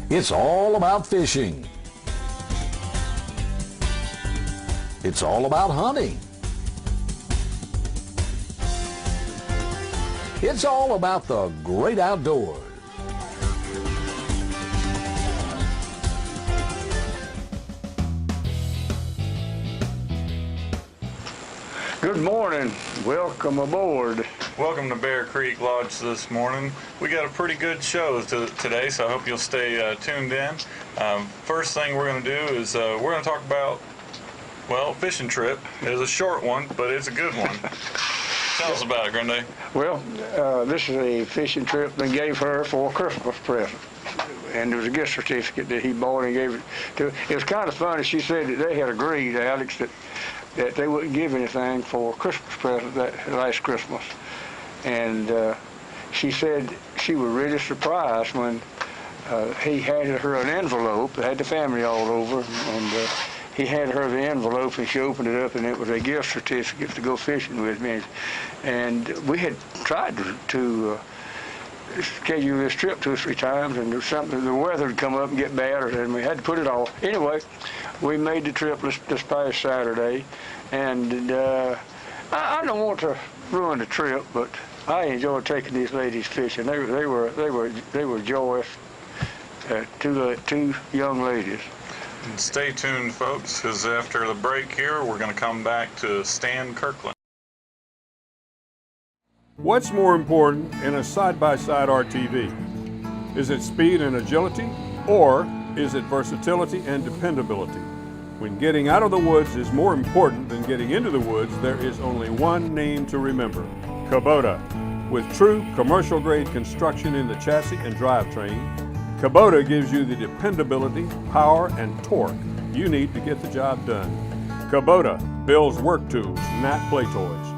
It's all about fishing. It's all about hunting. It's all about the great outdoors. Good morning. Welcome aboard. Welcome to Bear Creek Lodge this morning. We got a pretty good show today, so I hope you'll stay tuned in. First thing we're going to do is we're going to talk about, well, fishing trip. It's a short one, but it's a good one. Tell us about it, Grundy. Well, this is a fishing trip they gave her for a Christmas present. And there was a gift certificate that he bought and gave it to her. It was kind of funny. She said that they had agreed, Alex, that they wouldn't give anything for a Christmas present that last Christmas. And she said she was really surprised when he handed her an envelope that had the family all over, and he handed her the envelope, and she opened it up, and it was a gift certificate to go fishing with me. And we had tried to schedule this trip 2 or 3 times, and there was something, the weather had come up and get bad, and we had to put it off. Anyway, we made the trip this past Saturday, and I don't want to ruin the trip, but I enjoyed taking these ladies fishing. They were joyous, two young ladies. And stay tuned, folks, because after the break here, we're going to come back to Stan Kirkland. What's more important in a side-by-side RTV? Is it speed and agility, or is it versatility and dependability? When getting out of the woods is more important than getting into the woods, there is only one name to remember: Kubota. With true commercial-grade construction in the chassis and drivetrain, Kubota gives you the dependability, power, and torque you need to get the job done. Kubota builds work tools, not play toys.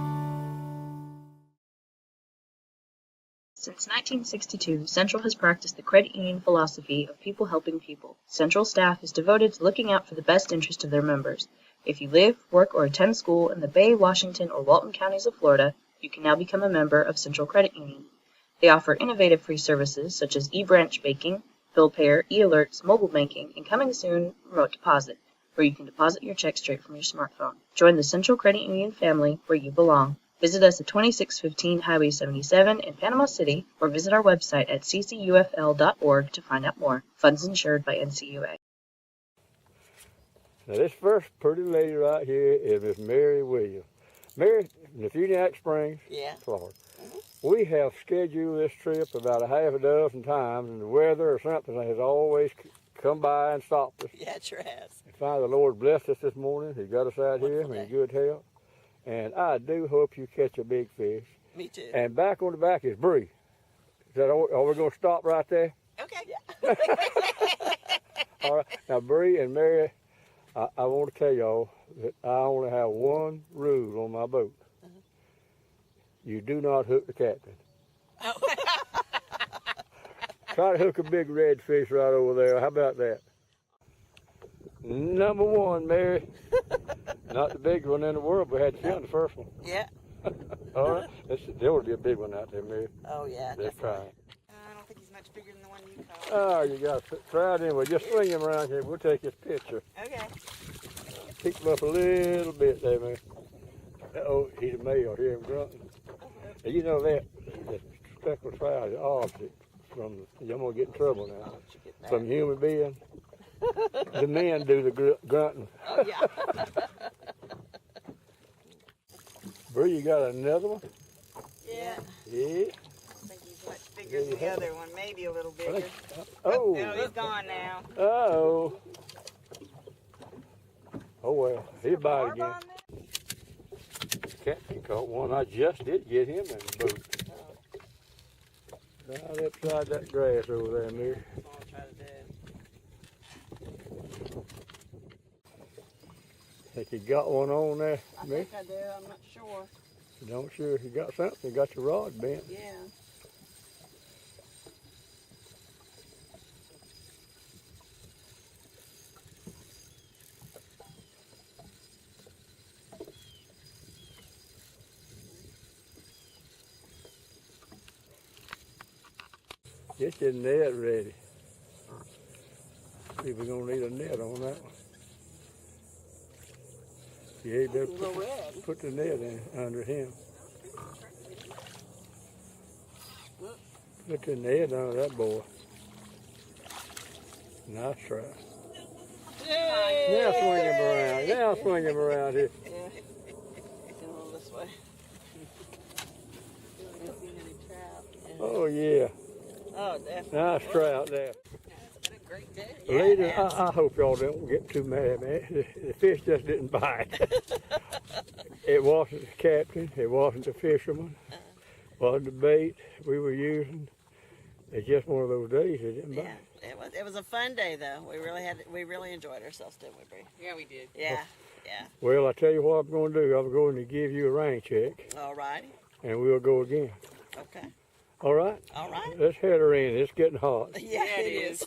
Since 1962, Central has practiced the credit union philosophy of people helping people. Central staff is devoted to looking out for the best interest of their members. If you live, work, or attend school in the Bay, Washington, or Walton counties of Florida, you can now become a member of Central Credit Union. They offer innovative free services such as e-branch banking, bill payer, e-alerts, mobile banking, and coming soon, remote deposit, where you can deposit your check straight from your smartphone. Join the Central Credit Union family where you belong. Visit us at 2615 Highway 77 in Panama City, or visit our website at ccufl.org to find out more. Funds insured by NCUA. Now this first pretty lady right here is Miss Mary Williams. Mary, in the Funiac Springs, Florida. We have scheduled this trip about a half a dozen times, and the weather or something has always come by and stopped us. Yeah, it sure has. And finally, the Lord blessed us this morning. He got us out here in good health. And I do hope you catch a big fish. Me too. And back on the back is Bree. Is that all, are we going to stop right there? Okay. Yeah. All right. Now, Bree and Mary, I want to tell y'all that I only have one rule on my boat. You do not hook the captain. Oh. Try to hook a big redfish right over there. How about that? Number one, Mary. Not the biggest one in the world, but had to film the first one. Yeah. All right. There will be a big one out there, Mary. Oh, yeah. They're trying. I don't think he's much bigger than the one you caught. Oh, you got to try it anyway. Just swing him around here. We'll take his picture. Okay. Pick him up a little bit there, man. Uh-oh, he's a male. Hear him grunting. And you know that speckled trout is opposite from, I'm going to get in trouble now, from human being. The men do the grunting. Oh, yeah. Bree, you got another one? Yeah. Yeah. I don't think he's much bigger than the other one. Maybe a little bigger. Oh. No, he's gone now. Oh. Oh, well. He'll bite again. Captain caught one. I just did get him in the boat. Right upside that grass over there, Mary. I'll try to do. Think you got one on there, Mary? I think I do. I'm not sure. You don't sure if you got something. You got your rod bent. Yeah. Get your net ready. See, we're gonna need a net on that one. Yeah, you better put the net in under him. Put the net under that boy. Nice try. Now swing him around. Now swing him around here. Yeah. Come on this way. Oh yeah. Oh, definitely. Nice trout there. It's been a great day. Ladies, I hope y'all don't get too mad, man. The fish just didn't bite. It wasn't the captain. It wasn't the fisherman. Wasn't the bait we were using. It's just one of those days it didn't bite. Yeah, it was a fun day though. We really enjoyed ourselves, didn't we, Bree? Yeah, we did. Yeah, yeah. Well, I tell you what I'm going to do. I'm going to give you a rain check, All righty. and we'll go again. Okay. All right? All right. Let's head her in. It's getting hot. Yeah, it is.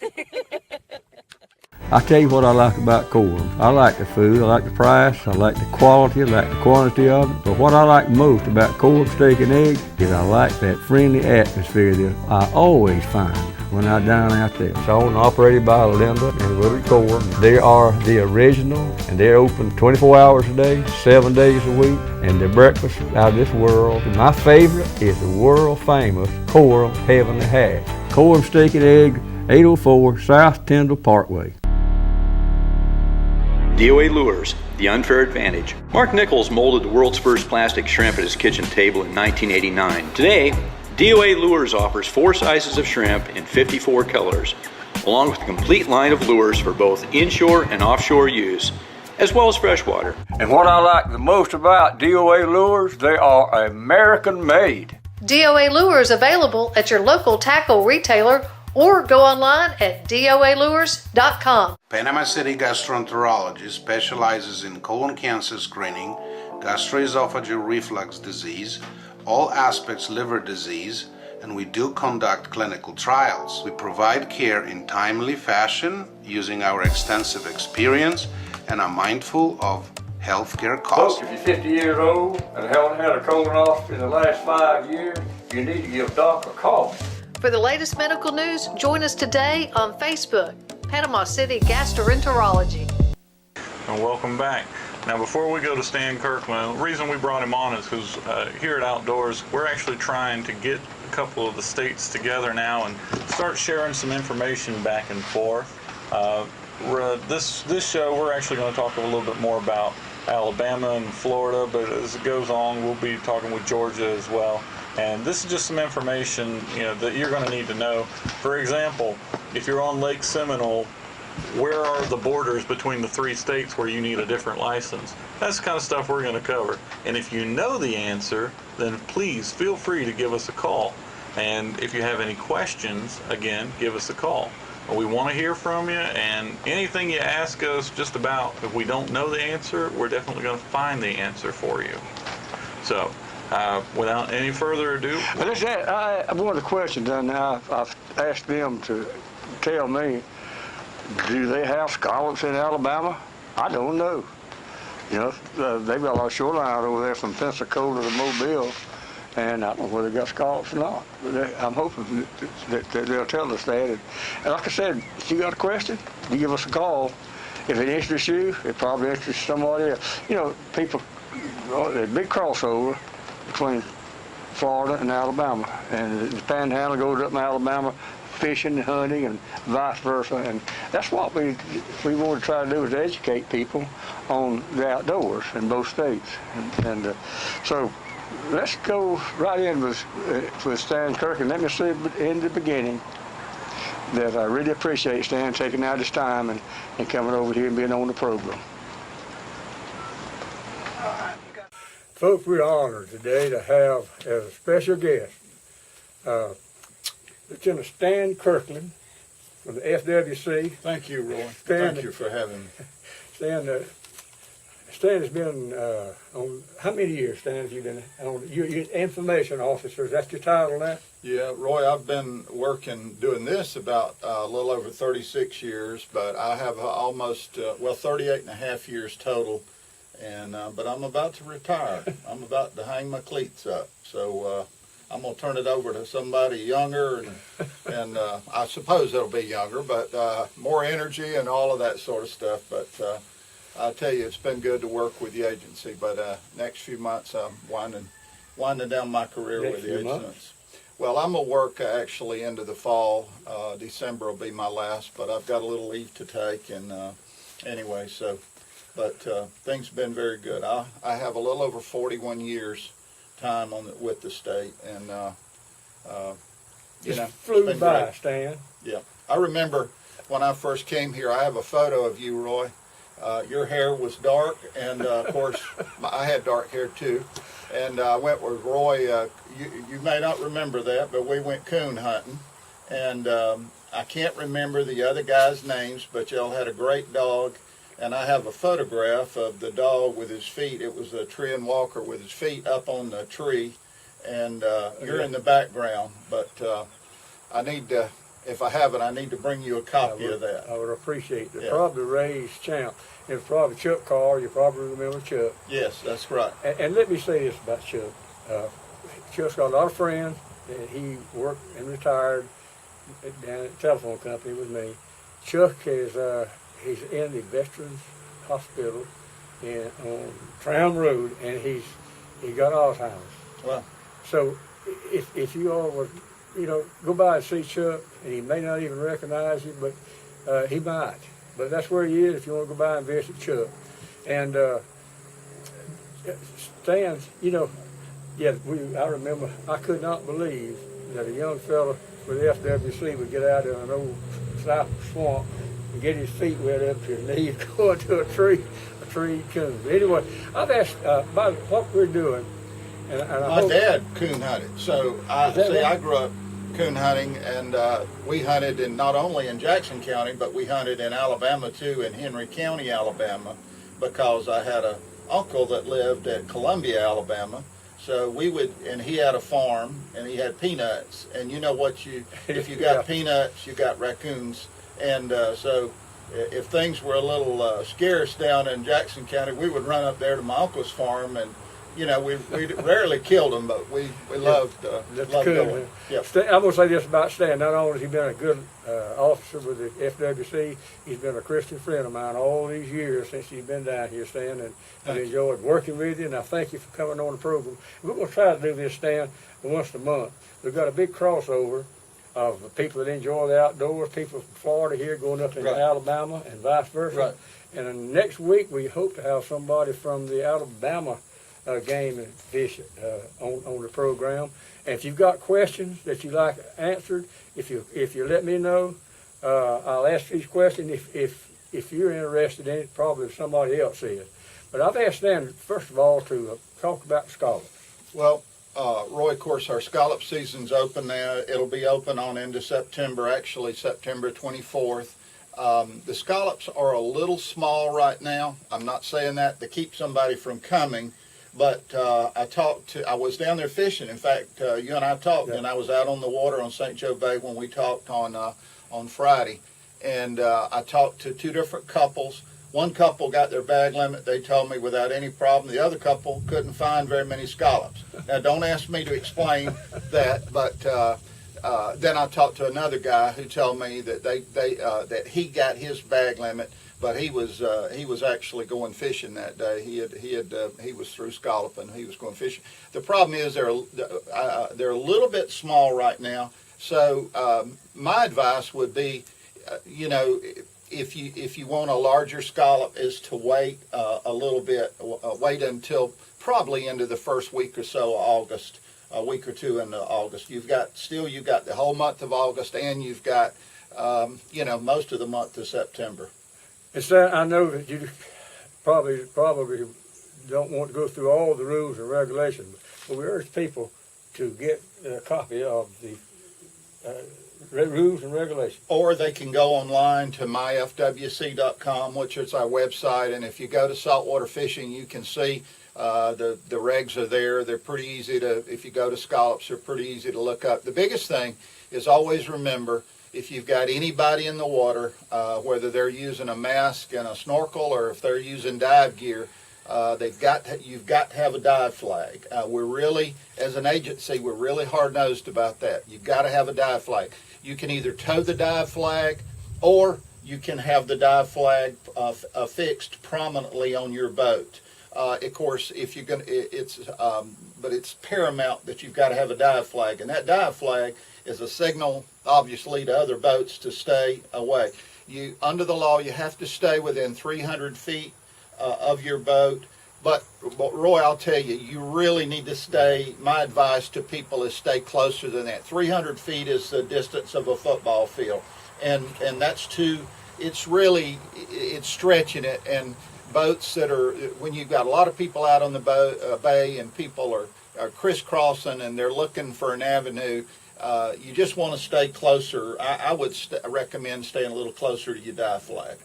I tell you what I like about Coram. I like the food, I like the price, I like the quality, I like the quantity of it. But what I like most about Coram Steak and Eggs is I like that friendly atmosphere that I always find when I dine out there. It's owned and operated by Linda and Willie Coram. They are the original, and they're open 24 hours a day, 7 days a week, and their breakfast out of this world. And my favorite is the world famous Coram Heavenly Hash. Coram Steak and Eggs, 804 South Tyndall Parkway. DOA Lures, the unfair advantage. Mark Nichols molded the world's first plastic shrimp at his kitchen table in 1989. Today, DOA Lures offers 4 sizes of shrimp in 54 colors, along with a complete line of lures for both inshore and offshore use, as well as freshwater. And what I like the most about DOA Lures, they are American made. DOA Lures available at your local tackle retailer or go online at doalures.com. Panama City Gastroenterology specializes in colon cancer screening, gastroesophageal reflux disease, all aspects liver disease, and we do conduct clinical trials. We provide care in timely fashion using our extensive experience and are mindful of healthcare costs. Folks, if you're 50 years old and haven't had a colonoscopy in the last 5 years, you need to give Doc a call. For the latest medical news, join us today on Facebook, Panama City Gastroenterology. And welcome back. Now, before we go to Stan Kirkland, the reason we brought him on is because here at Outdoors, we're actually trying to get a couple of the states together now and start sharing some information back and forth. This show, we're actually going to talk a little bit more about Alabama and Florida, but as it goes on, we'll be talking with Georgia as well. And this is just some information, that you're going to need to know. For example, if you're on Lake Seminole, where are the borders between the 3 states where you need a different license? That's the kind of stuff we're going to cover. And if you know the answer, then please feel free to give us a call. And if you have any questions, again, give us a call. We want to hear from you, and anything you ask us just about, if we don't know the answer, we're definitely going to find the answer for you. So, without any further ado. One of the questions, and I've asked them to tell me, do they have scallops in Alabama? I don't know. They've got a lot of shoreline over there from Pensacola to Mobile, and I don't know whether they got scallops or not. But I'm hoping that they'll tell us that. And like I said, if you got a question, you give us a call. If it interests you, it probably interests somebody else. People, there's a big crossover between Florida and Alabama, and the panhandle goes up in Alabama, fishing and hunting and vice versa, and that's what we want to try to do, is educate people on the outdoors in both states. And so let's go right in with Stan Kirkland. Let me say in the beginning that I really appreciate Stan taking out his time and coming over here and being on the program. Folks, we're honored today to have as a special guest Lieutenant Stan Kirkland from the FWC. Thank you, Roy. Stan, Thank you for having me. Stan has been on, how many years, Stan, have you been on? You're information officer, is that your title now? Yeah, Roy, I've been doing this about a little over 36 years, but I have almost, 38 and a half years total. But I'm about to retire. I'm about to hang my cleats up. So I'm gonna turn it over to somebody younger, and I suppose it'll be younger, but more energy and all of that sort of stuff. But I tell you, it's been good to work with the agency. But next few months, I'm winding down my career with the agency. Well, I'm gonna work actually into the fall. December will be my last, but I've got a little leave to take, and anyway, so. But things have been very good. I have a little over 41 years time with the state, and you know, flew by, great. Stan. Yeah, I remember when I first came here. I have a photo of you, Roy. Your hair was dark, and of course, I had dark hair too. And I went with Roy. You may not remember that, but we went coon hunting, and I can't remember the other guys' names, but y'all had a great dog. And I have a photograph of the dog with his feet. It was a Treeing Walker with his feet up on the tree, and you're in the background. But I need to, if I have it, I need to bring you a copy of that. I would appreciate it. Yeah. Probably raised Champ. It was probably Chuck Carr. You probably remember Chuck. Yes, that's right. And let me say this about Chuck. Chuck's got a lot of friends. And he worked and retired down at the telephone company with me. Chuck is he's in the Veterans Hospital on Tram Road, and he got Alzheimer's. Wow. So if you all would, go by and see Chuck, and he may not even recognize you, but he might. But that's where he is if you want to go by and visit Chuck. And Stan, I remember, I could not believe that a young fella with the FWC would get out in an old swamp and get his feet wet up to his knees going to a tree coon. But anyway, I've asked about what we're doing. And My dad coon hunted, so I grew up coon hunting, and we hunted not only in Jackson County, but we hunted in Alabama too, in Henry County, Alabama, because I had an uncle that lived at Columbia, Alabama. So we would, and he had a farm, and he had peanuts, and if you got peanuts, you got raccoons, and so if things were a little scarce down in Jackson County, we would run up there to my uncle's farm, and we rarely killed them, but we loved going. Yeah. I'm going to say this about Stan. Not only has he been a good officer with the FWC, he's been a Christian friend of mine all these years since he's been down here, Stan, and I've enjoyed working with you, and I thank you for coming on the program. We're going to try to do this, Stan, once a month. We've got a big crossover of people that enjoy the outdoors, people from Florida here going up into Alabama and vice versa. Right. And then next week we hope to have somebody from the Alabama game and fish on the program. And if you've got questions that you'd like answered, if you let me know, I'll ask these questions. If you're interested in it, probably somebody else is. But I've asked them first of all to talk about scallops. Well, Roy, of course, our scallop season's open now. It'll be open on into September, actually September 24th. The scallops are a little small right now. I'm not saying that to keep somebody from coming, but I was down there fishing. In fact, you and I talked, and I was out on the water on St. Joe Bay when we talked on Friday. And I talked to two different couples. One couple got their bag limit, they told me, without any problem. The other couple couldn't find very many scallops. Now, don't ask me to explain that, but then I talked to another guy who told me that that he got his bag limit, but he was actually going fishing that day. He was through scallop and he was going fishing. The problem is they're a little bit small right now. So my advice would be, if you want a larger scallop, is to wait a little bit, wait until probably into the first week or so of August, a week or two into August. You've got the whole month of August, and you've got most of the month of September. And so I know that you probably don't want to go through all the rules and regulations, but we urge people to get a copy of the rules and regulations. Or they can go online to myfwc.com, which is our website, and if you go to saltwater fishing, you can see the regs are there. They're pretty easy if you go to scallops, they're pretty easy to look up. The biggest thing is always remember, if you've got anybody in the water, whether they're using a mask and a snorkel or if they're using dive gear, You've got to have a dive flag. We're really, as an agency, we're really hard-nosed about that. You've got to have a dive flag. You can either tow the dive flag, or you can have the dive flag affixed prominently on your boat. Of course, if you're going, but it's paramount that you've got to have a dive flag, and that dive flag is a signal, obviously, to other boats to stay away. Under the law, you have to stay within 300 feet of your boat. But Roy, I'll tell you, you really need to stay. My advice to people is stay closer than that. 300 feet is the distance of a football field, and that's too. It's stretching it. And boats that are, when you've got a lot of people out on the bay and people are crisscrossing and they're looking for an avenue, you just want to stay closer. I would recommend staying a little closer to your dive flag.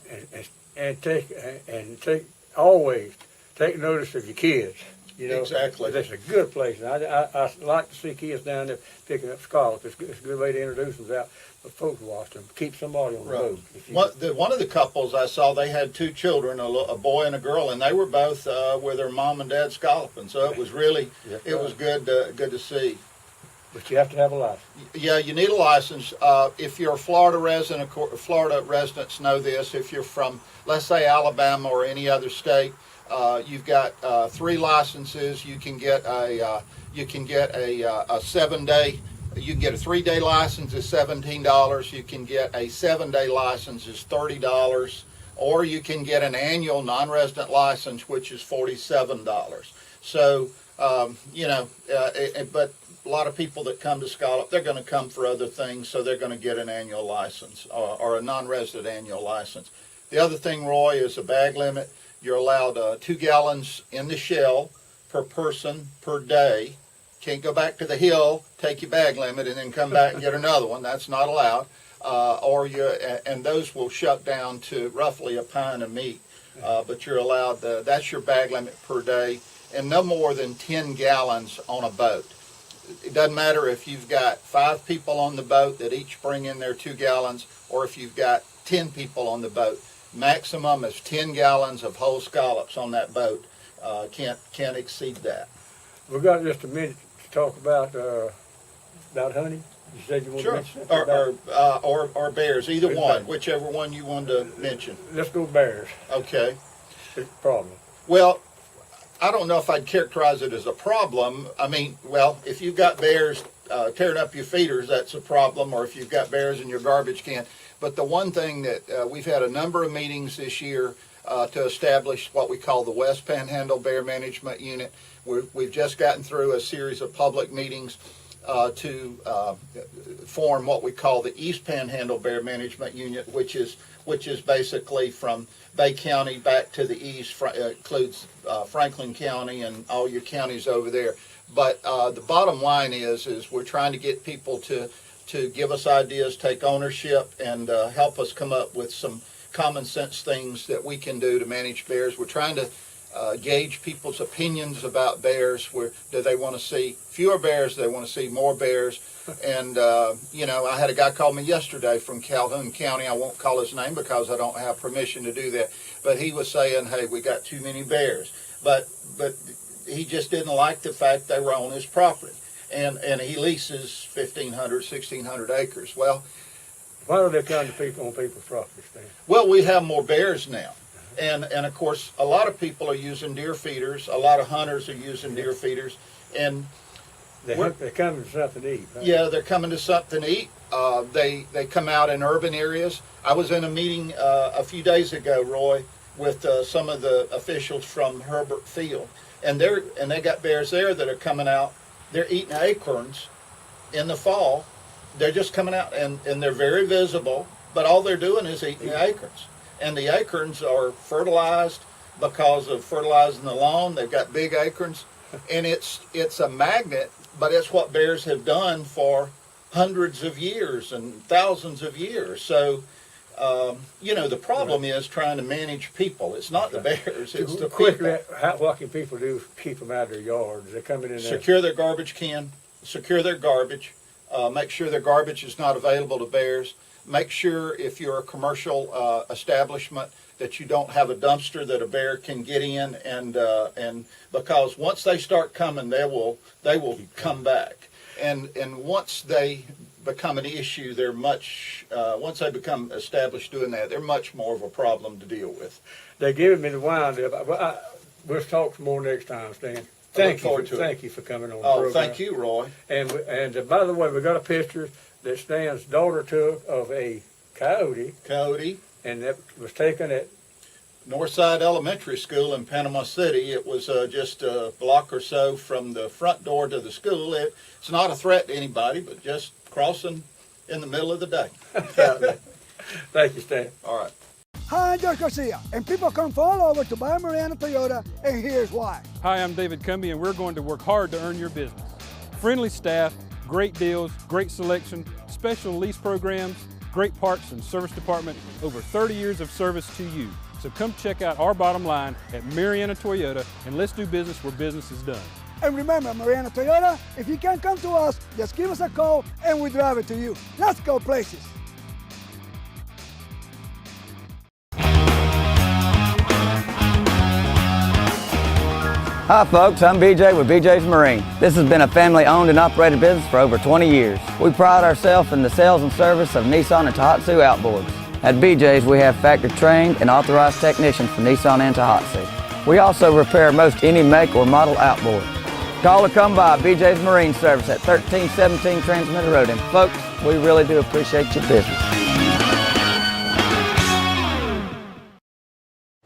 And always take notice of your kids. You know, exactly. It's a good place. And I like to see kids down there picking up scallops. It's a good way to introduce them out. But folks watch them. Keep somebody on the road. One of the couples I saw, they had two children, a boy and a girl, and they were both with their mom and dad scalloping. So it was really, was good to see. But you have to have a license. Yeah, you need a license. If you're a Florida resident, Florida residents know this. If you're from, let's say, Alabama or any other state, you've got 3 licenses. You can get a 7-day. You can get a 3-day license is $17. You can get a 7-day license is $30, or you can get an annual non-resident license, which is $47. So but a lot of people that come to Scallop, they're going to come for other things, so they're going to get an annual license or a non-resident annual license. The other thing, Roy, is a bag limit. You're allowed 2 gallons in the shell per person per day. Can't go back to the hill, take your bag limit, and then come back and get another one. That's not allowed. And those will shut down to roughly a pound of meat. But you're allowed, that's your bag limit per day, and no more than 10 gallons on a boat. It doesn't matter if you've got 5 people on the boat that each bring in their 2 gallons, or if you've got 10 people on the boat. Maximum is 10 gallons of whole scallops on that boat. Can't exceed that. We've got just a minute to talk about honey. You said you wanted to mention or bears, either one, whichever one you wanted to mention. Let's go bears. Okay. It's a problem. Well, I don't know if I'd characterize it as a problem. I mean, well, if you've got bears tearing up your feeders, that's a problem, or if you've got bears in your garbage can. But the one thing that we've had a number of meetings this year to establish what we call the West Panhandle Bear Management Unit. We've just gotten through a series of public meetings to form what we call the East Panhandle Bear Management Unit, which is basically from Bay County back to the east, includes Franklin County and all your counties over there. But the bottom line is we're trying to get people to give us ideas, take ownership, and help us come up with some common sense things that we can do to manage bears. We're trying to gauge people's opinions about bears. Do they want to see fewer bears? Do they want to see more bears? And, I had a guy call me yesterday from Calhoun County. I won't call his name because I don't have permission to do that. But he was saying, hey, we got too many bears. But he just didn't like the fact they were on his property. And he leases 1,500, 1,600 acres. Well, why are they coming to people on people's property, Stan? Well, we have more bears now. And of course, a lot of people are using deer feeders. A lot of hunters are using deer feeders. And they're coming to something to eat, right? Yeah, they're coming to something to eat. They come out in urban areas. I was in a meeting a few days ago, Roy, with some of the officials from Herbert Field. And they got bears there that are coming out. They're eating acorns in the fall. They're just coming out, and they're very visible, but all they're doing is eating the acorns. And the acorns are fertilized because of fertilizing the lawn. They've got big acorns, and it's a magnet, but it's what bears have done for hundreds of years and thousands of years. So, the problem is trying to manage people. It's not the bears, it's the people. What can people do to keep them out of their yards? They're coming in there. Secure their garbage can, secure their garbage, make sure their garbage is not available to bears. Make sure if you're a commercial establishment that you don't have a dumpster that a bear can get in, and because once they start coming, they will come back, and once they become an issue, they're much once they become established doing that, they're much more of a problem to deal with. They're giving me the wind up. We'll talk some more next time, Stan. Thank you for coming on the program. Thank you, Roy. And by the way, we got a picture that Stan's daughter took of a coyote, and that was taken at Northside Elementary School in Panama City. It was just a block or so from the front door to the school. It's not a threat to anybody, but just crossing in the middle of the day. Thank you, Stan. All right. Hi, I'm George Garcia, and people come from all over to buy Mariana Toyota, and here's why. Hi, I'm David Cumbie, and we're going to work hard to earn your business. Friendly staff, great deals, great selection, special lease programs, great parts and service department, over 30 years of service to you. So come check out our bottom line at Mariana Toyota, and let's do business where business is done. And remember, Mariana Toyota, if you can't come to us, just give us a call and we drive it to you. Let's go places. Hi folks, I'm BJ with BJ's Marine. This has been a family-owned and operated business for over 20 years. We pride ourselves in the sales and service of Nissan and Tohatsu outboards. At BJ's, we have factory-trained and authorized technicians for Nissan and Tohatsu. We also repair most any make or model outboard. Call or come by BJ's Marine Service at 1317 Transmitter Road. And folks, we really do appreciate your business.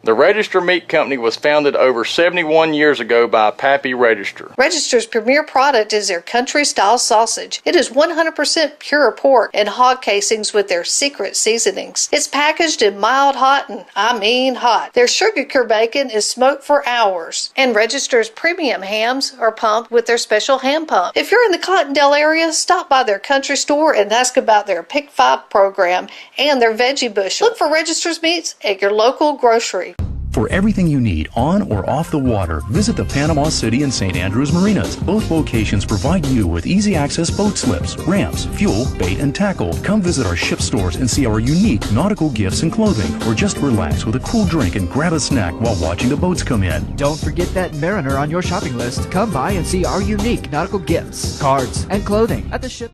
The Register Meat Company was founded over 71 years ago by Pappy Register. Register's premier product is their country-style sausage. It is 100% pure pork and hog casings with their secret seasonings. It's packaged in mild hot, and I mean hot. Their sugar cure bacon is smoked for hours. And Register's premium hams are pumped with their special ham pump. If you're in the Cottondale area, stop by their country store and ask about their Pick 5 program and their veggie bushel. Look for Register's meats at your local grocery. For everything you need on or off the water, visit the Panama City and St. Andrews Marinas. Both locations provide you with easy access boat slips, ramps, fuel, bait, and tackle. Come visit our ship stores and see our unique nautical gifts and clothing, or just relax with a cool drink and grab a snack while watching the boats come in. Don't forget that Mariner on your shopping list. Come by and see our unique nautical gifts, cards, and clothing at the ship.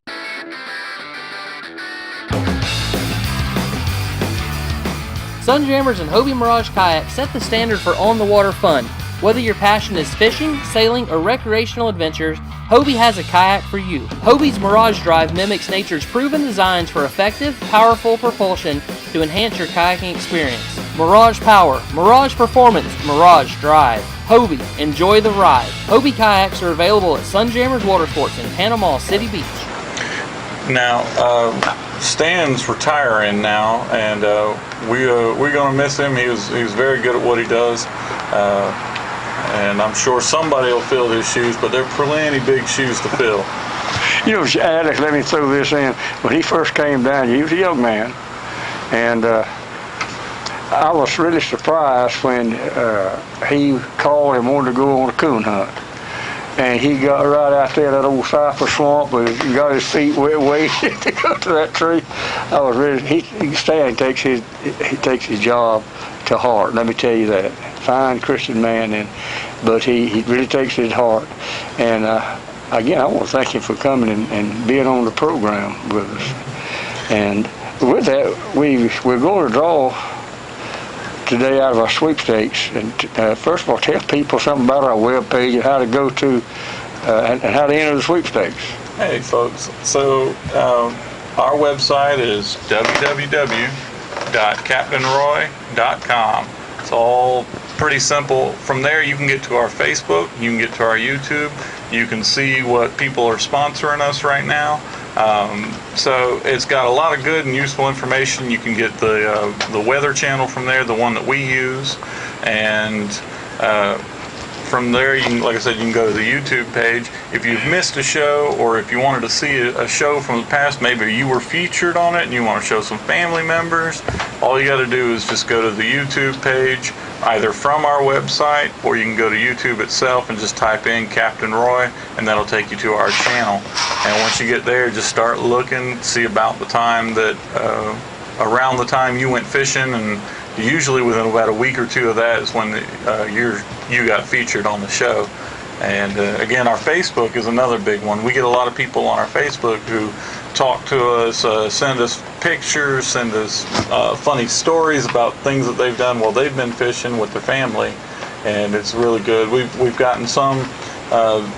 Sunjammers and Hobie Mirage Kayaks set the standard for on-the-water fun. Whether your passion is fishing, sailing, or recreational adventures, Hobie has a kayak for you. Hobie's Mirage Drive mimics nature's proven designs for effective, powerful propulsion to enhance your kayaking experience. Mirage Power, Mirage Performance, Mirage Drive. Hobie, enjoy the ride. Hobie kayaks are available at Sunjammers Water Sports in Panama City Beach. Now, Stan's retiring now, and we're going to miss him. He was very good at what he does, and I'm sure somebody will fill his shoes, but they're plenty big shoes to fill. You know, Alex, let me throw this in. When he first came down, he was a young man, and I was really surprised when he called and wanted to go on a coon hunt. And he got right out there, that old cypress swamp, and he got his feet wet to go to that tree. I was ready. Stan takes his job to heart. Let me tell you that. Fine Christian man, but he really takes it to heart. And again, I want to thank him for coming and being on the program with us. And with that, we're going to draw today out of our sweepstakes, and first of all, tell people something about our webpage and how to go to and how to enter the sweepstakes. Hey folks, so our website is www.captainroy.com. It's all pretty simple. From there you can get to our Facebook, you can get to our YouTube, you can see what people are sponsoring us right now. So it's got a lot of good and useful information. You can get the weather channel from there, the one that we use, and from there, you can, like I said, you can go to the YouTube page. If you've missed a show, or if you wanted to see a show from the past, maybe you were featured on it and you want to show some family members, all you got to do is just go to the YouTube page, either from our website, or you can go to YouTube itself and just type in Captain Roy, and that'll take you to our channel. And once you get there, just start looking, see about the time that, around the time you went fishing, and usually within about a week or two of that is when you got featured on the show. And again, our Facebook is another big one. We get a lot of people on our Facebook who talk to us, send us pictures, send us funny stories about things that they've done while they've been fishing with their family, and it's really good. We've gotten some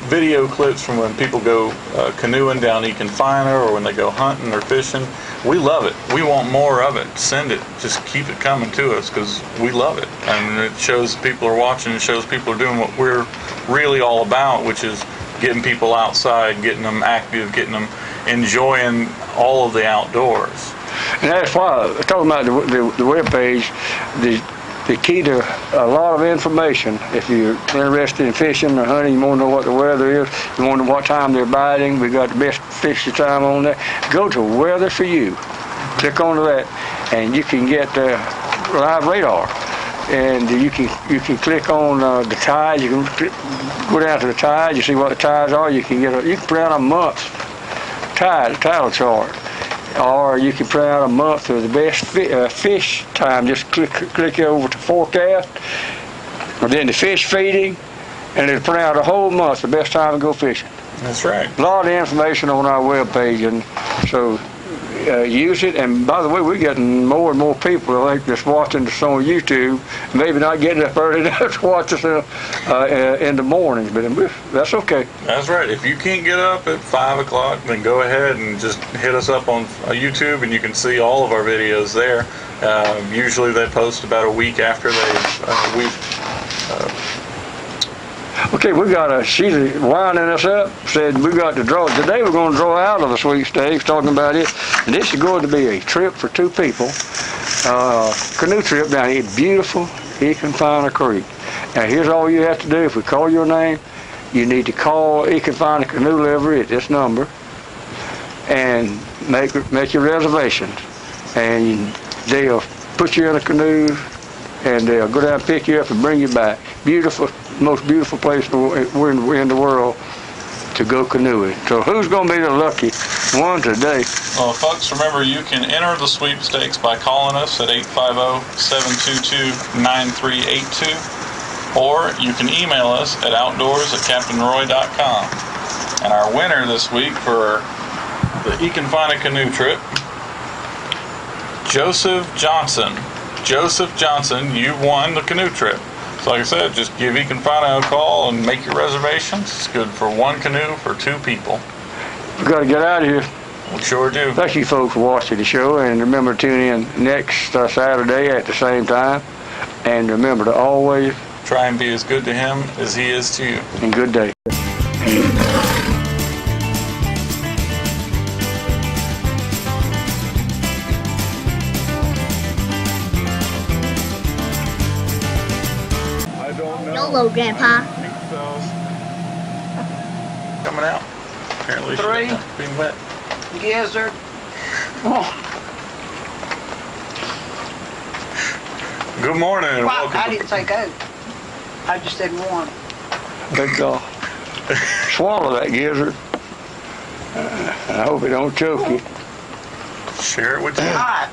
video clips from when people go canoeing down Econfina, or when they go hunting or fishing. We love it. We want more of it. Send it. Just keep it coming to us because we love it. And it shows people are watching. It shows people are doing what we're really all about, which is getting people outside, getting them active, getting them enjoying all of the outdoors. And that's why, talking about the webpage, the key to a lot of information, if you're interested in fishing or hunting, you want to know what the weather is, you want to know what time they're biting, we got the best fishing time on there, go to Weather for You. Click onto that, and you can get live radar. And you can click on the tide. You can go down to the tide. You see what the tides are. You can print out a month's tidal chart, or you can print out a month of the best fish time. Just click over to forecast, and then the fish feeding, and it'll print out a whole month, the best time to go fishing. That's right. A lot of information on our webpage, and so use it. And by the way, we're getting more and more people, I think, that's watching us on YouTube, maybe not getting up early enough to watch us in the morning, but that's okay. That's right. If you can't get up at 5 o'clock, then go ahead and just hit us up on YouTube, and you can see all of our videos there. Usually they post about a week after Okay, she's winding us up, said we got to draw. Today we're going to draw out of the sweepstakes, talking about it. And this is going to be a trip for two people, canoe trip down here, beautiful Econfina Creek. Now here's all you have to do. If we call your name, you need to call Econfina Canoe Livery at this number and make your reservations. And they'll put you in a canoe, and they'll go down and pick you up and bring you back. Beautiful, most beautiful place in the world to go canoeing. So who's going to be the lucky one today? Well, folks, remember you can enter the sweepstakes by calling us at 850-722-9382, or you can email us at outdoors@captainroy.com. And our winner this week for the Econfina canoe trip, Joseph Johnson. Joseph Johnson, you won the canoe trip. So like I said, just give Econfina a call and make your reservations. It's good for one canoe for two people. We've got to get out of here. We sure do. Thank you folks for watching the show, and remember to tune in next Saturday at the same time. And remember to always try and be as good to him as he is to you. And good day. Hello, Grandpa. Coming out. Apparently Three. Being wet. Gizzard. Oh. Good morning and Well, welcome. I didn't say go. I just said one. Good God. Swallow that gizzard. I hope it don't choke you. Share it with you. All right.